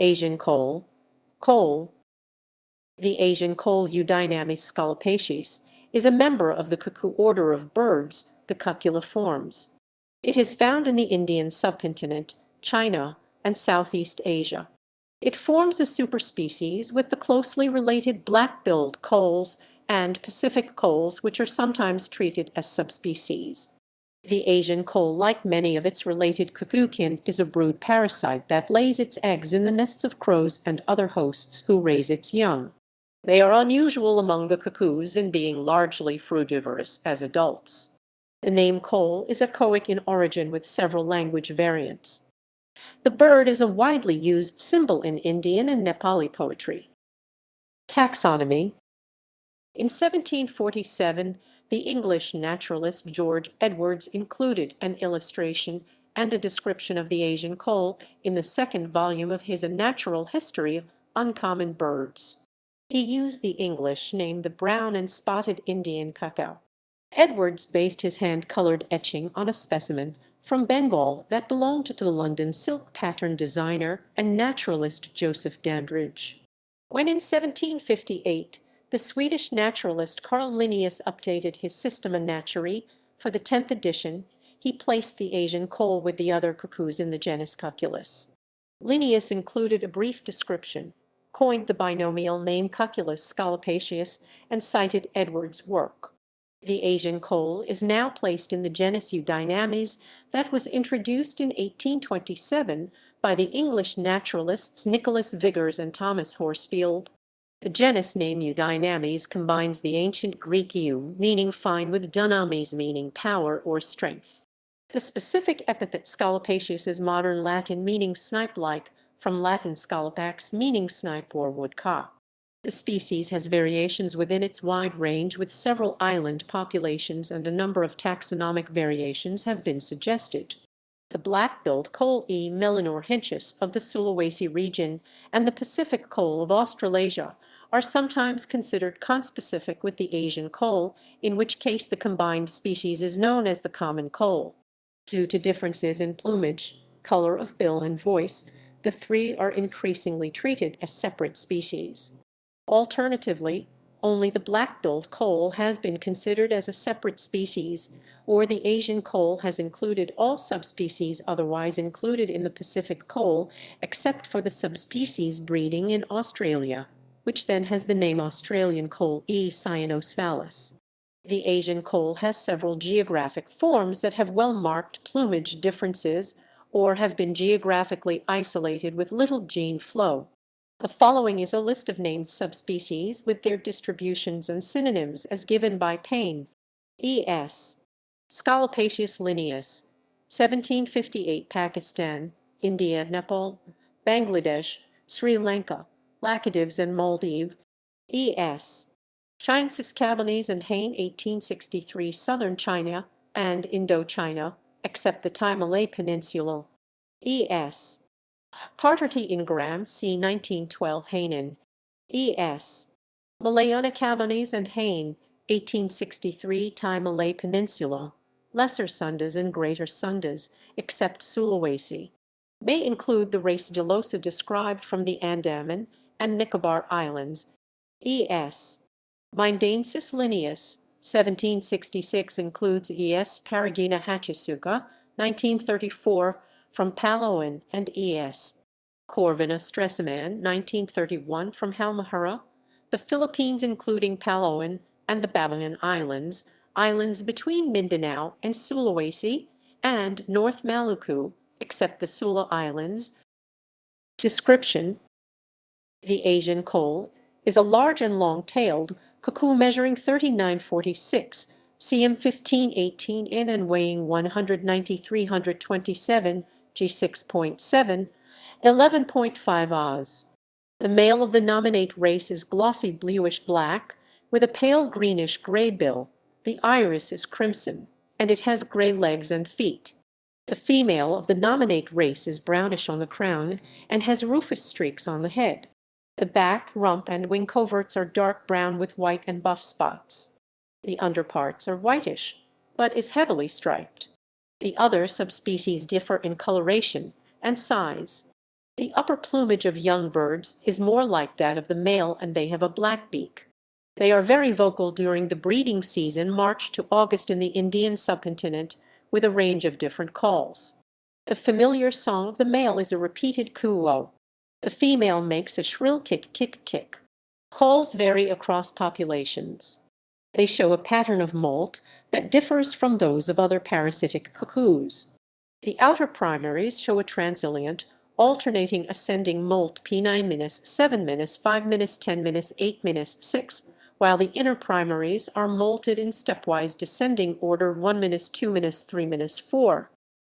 Asian koel, koel. The Asian koel Eudynamys scolopaceus is a member of the cuckoo order of birds, the Cuculiformes. It is found in the Indian Subcontinent, China, and Southeast Asia. It forms a superspecies with the closely related black-billed koels and Pacific koels, which are sometimes treated as subspecies. The Asian koel, like many of its related cuckookin, is a brood parasite that lays its eggs in the nests of crows and other hosts who raise its young. They are unusual among the cuckoos in being largely frugivorous as adults. The name koel is echoic in origin with several language variants. The bird is a widely used symbol in Indian and Nepali poetry. Taxonomy. In 1747, the English naturalist George Edwards included an illustration and a description of the Asian koel in the second volume of his A Natural History of Uncommon Birds. He used the English name the brown and spotted Indian cuckoo. Edwards based his hand-colored etching on a specimen from Bengal that belonged to the London silk pattern designer and naturalist Joseph Dandridge. When in 1758 the Swedish naturalist Carl Linnaeus updated his Systema Naturae for the 10th edition, he placed the Asian koel with the other cuckoos in the genus Cuculus. Linnaeus included a brief description, coined the binomial name Cuculus scolopaceus, and cited Edwards' work. The Asian koel is now placed in the genus Eudynamys that was introduced in 1827 by the English naturalists Nicholas Vigors and Thomas Horsfield. The genus name Eudynamys combines the ancient Greek eu, meaning fine, with dynamis, meaning power or strength. The specific epithet scolopaceus is modern Latin meaning snipe-like, from Latin scolopax meaning snipe or woodcock. The species has variations within its wide range, with several island populations, and a number of taxonomic variations have been suggested. The black-billed koel E. melanoorhensis of the Sulawesi region and the Pacific koel of Australasia are sometimes considered conspecific with the Asian koel, in which case the combined species is known as the common koel. Due to differences in plumage, color of bill, and voice, the three are increasingly treated as separate species. Alternatively, only the black-billed koel has been considered as a separate species, or the Asian koel has included all subspecies otherwise included in the Pacific koel, except for the subspecies breeding in Australia, which then has the name Australian koel E. cyanocephalus. The Asian koel has several geographic forms that have well-marked plumage differences or have been geographically isolated with little gene flow. The following is a list of named subspecies with their distributions and synonyms as given by Payne. E.S. Scolopaceus linnaeus, 1758, Pakistan, India, Nepal, Bangladesh, Sri Lanka, Laccadives and Maldives. E.S. Chiensis cabanes and Hain, 1863, Southern China and Indochina, except the Thai Malay Peninsula. E.S. Parterti Ingram, c. 1912, Hainan. E.S. Malayana cabanes and Hain, 1863, Thai Malay Peninsula, Lesser Sundas and Greater Sundas, except Sulawesi. May include the race Delosa described from the Andaman and Nicobar Islands. E.S. Mindaensis linnaeus, 1766, includes E.S. Paragina hachisuka, 1934, from Palawan, and E.S. Corvina stressaman, 1931, from Halmahera, the Philippines, including Palawan and the Babayan Islands, islands between Mindanao and Sulawesi, and North Maluku, except the Sula Islands. Description: the Asian koel is a large and long-tailed cuckoo measuring 39.46 cm 1518 in and weighing 190-327 g 6.7, 11.5 Oz. The male of the nominate race is glossy bluish-black, with a pale greenish-gray bill. The iris is crimson, and it has gray legs and feet. The female of the nominate race is brownish on the crown and has rufous streaks on the head. The back, rump, and wing coverts are dark brown with white and buff spots. The underparts are whitish, but is heavily striped. The other subspecies differ in coloration and size. The upper plumage of young birds is more like that of the male, and they have a black beak. They are very vocal during the breeding season, March to August, in the Indian subcontinent, with a range of different calls. The familiar song of the male is a repeated coo. The female makes a shrill kick kick kick. Calls vary across populations. They show a pattern of molt that differs from those of other parasitic cuckoos. The outer primaries show a transilient, alternating ascending molt P9-7-5-10-8-6, while the inner primaries are molted in stepwise descending order 1-2-3-4.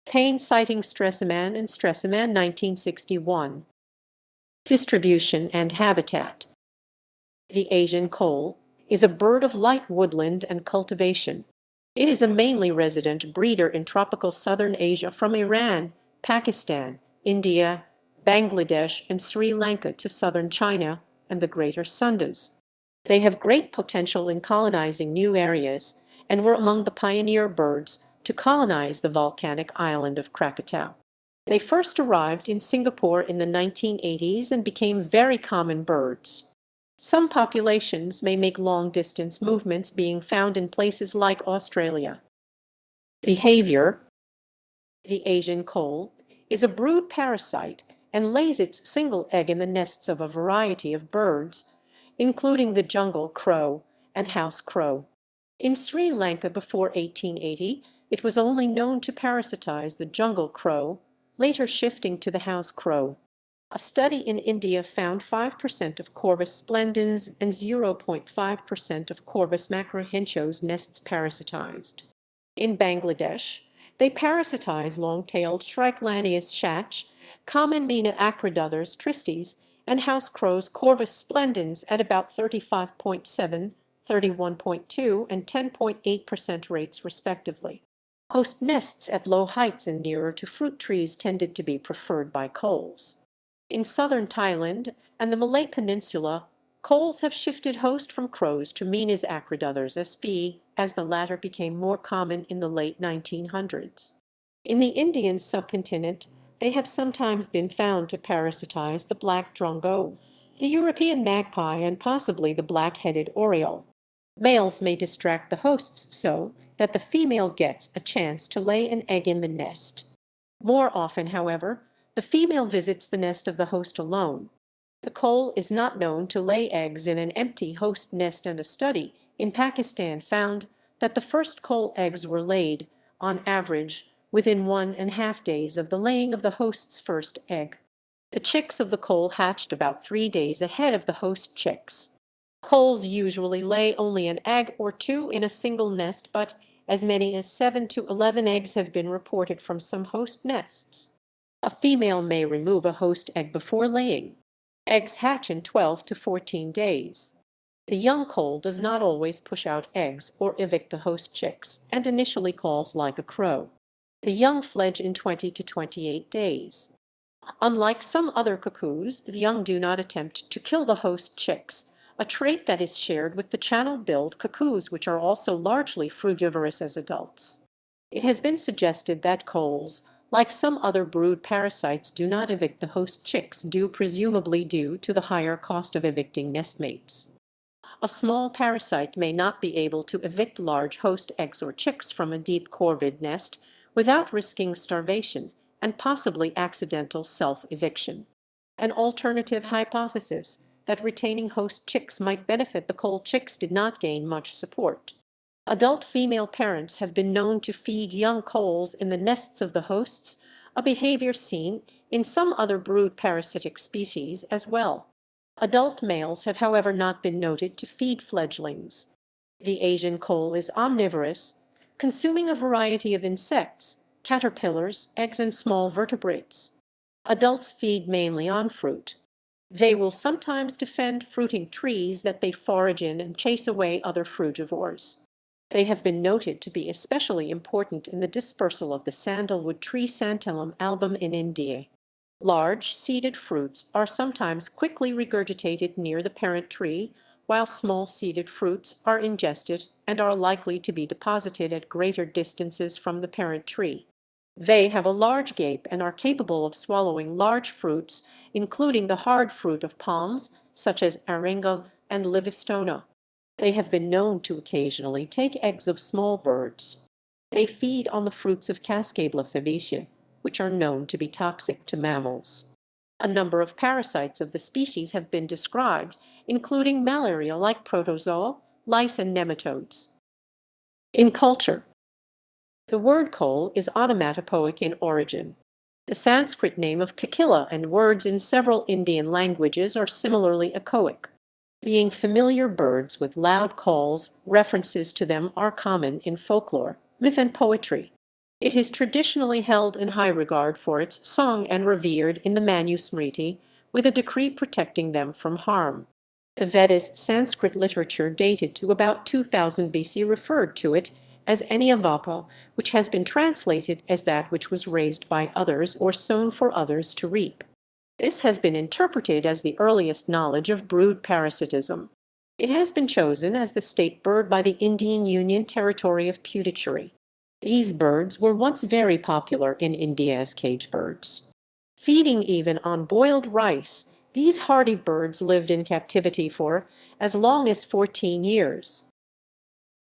Payne citing Stresemann and Stresemann 1961. Distribution and habitat. The Asian koel is a bird of light woodland and cultivation. It is a mainly resident breeder in tropical southern Asia from Iran, Pakistan, India, Bangladesh, and Sri Lanka to southern China and the Greater Sundas. They have great potential in colonizing new areas and were among the pioneer birds to colonize the volcanic island of Krakatau. They first arrived in Singapore in the 1980s and became very common birds. Some populations may make long-distance movements, being found in places like Australia. Behavior. The Asian koel is a brood parasite and lays its single egg in the nests of a variety of birds, including the jungle crow and house crow. In Sri Lanka before 1880, it was only known to parasitize the jungle crow, later shifting to the house crow. A study in India found 5% of Corvus splendens and 0.5% of Corvus macrohinchos nests parasitized. In Bangladesh, they parasitize long-tailed Shrikelanius shach, common Mina acridother's tristes, and house crows Corvus splendens at about 35.7, 31.2, and 10.8% rates respectively. Host nests at low heights and nearer to fruit trees tended to be preferred by koels. In southern Thailand and the Malay Peninsula, koels have shifted host from crows to Menas acridothers sp. as the latter became more common in the late 1900s. In the Indian subcontinent, they have sometimes been found to parasitize the black drongo, the European magpie, and possibly the black-headed oriole. Males may distract the hosts so that the female gets a chance to lay an egg in the nest. More often, however, the female visits the nest of the host alone. The koel is not known to lay eggs in an empty host nest, and a study in Pakistan found that the first koel eggs were laid, on average, within 1.5 days of the laying of the host's first egg. The chicks of the koel hatched about 3 days ahead of the host chicks. Koels usually lay only an egg or two in a single nest, but as many as 7 to 11 eggs have been reported from some host nests. A female may remove a host egg before laying. Eggs hatch in 12 to 14 days. The young koel does not always push out eggs or evict the host chicks, and initially calls like a crow. The young fledge in 20 to 28 days. Unlike some other cuckoos, the young do not attempt to kill the host chicks, a trait that is shared with the channel-billed cuckoos, which are also largely frugivorous as adults. It has been suggested that koels, like some other brood parasites, do not evict the host chicks, presumably due to the higher cost of evicting nestmates. A small parasite may not be able to evict large host eggs or chicks from a deep corvid nest without risking starvation and possibly accidental self-eviction. An alternative hypothesis that retaining host chicks might benefit the koel chicks did not gain much support. Adult female parents have been known to feed young koels in the nests of the hosts, a behavior seen in some other brood parasitic species as well. Adult males have, however, not been noted to feed fledglings. The Asian koel is omnivorous, consuming a variety of insects, caterpillars, eggs, and small vertebrates. Adults feed mainly on fruit. They will sometimes defend fruiting trees that they forage in and chase away other frugivores. They have been noted to be especially important in the dispersal of the sandalwood tree Santalum album in India. Large seeded fruits are sometimes quickly regurgitated near the parent tree, while small seeded fruits are ingested and are likely to be deposited at greater distances from the parent tree. They have a large gape and are capable of swallowing large fruits including the hard fruit of palms, such as arenga and livistona. They have been known to occasionally take eggs of small birds. They feed on the fruits of Cascabelophyceae, which are known to be toxic to mammals. A number of parasites of the species have been described, including malaria-like protozoa, lice, and nematodes. In culture, the word koel is onomatopoeic in origin. The Sanskrit name of Cuculla and words in several Indian languages are similarly echoic. Being familiar birds with loud calls, references to them are common in folklore, myth, and poetry. It is traditionally held in high regard for its song and revered in the Manusmriti, with a decree protecting them from harm. The Vedas Sanskrit literature dated to about 2000 BC referred to it as Enyavapa, which has been translated as that which was raised by others or sown for others to reap. This has been interpreted as the earliest knowledge of brood parasitism. It has been chosen as the state bird by the Indian Union Territory of Puducherry. These birds were once very popular in India as cage birds. Feeding even on boiled rice, these hardy birds lived in captivity for as long as 14 years.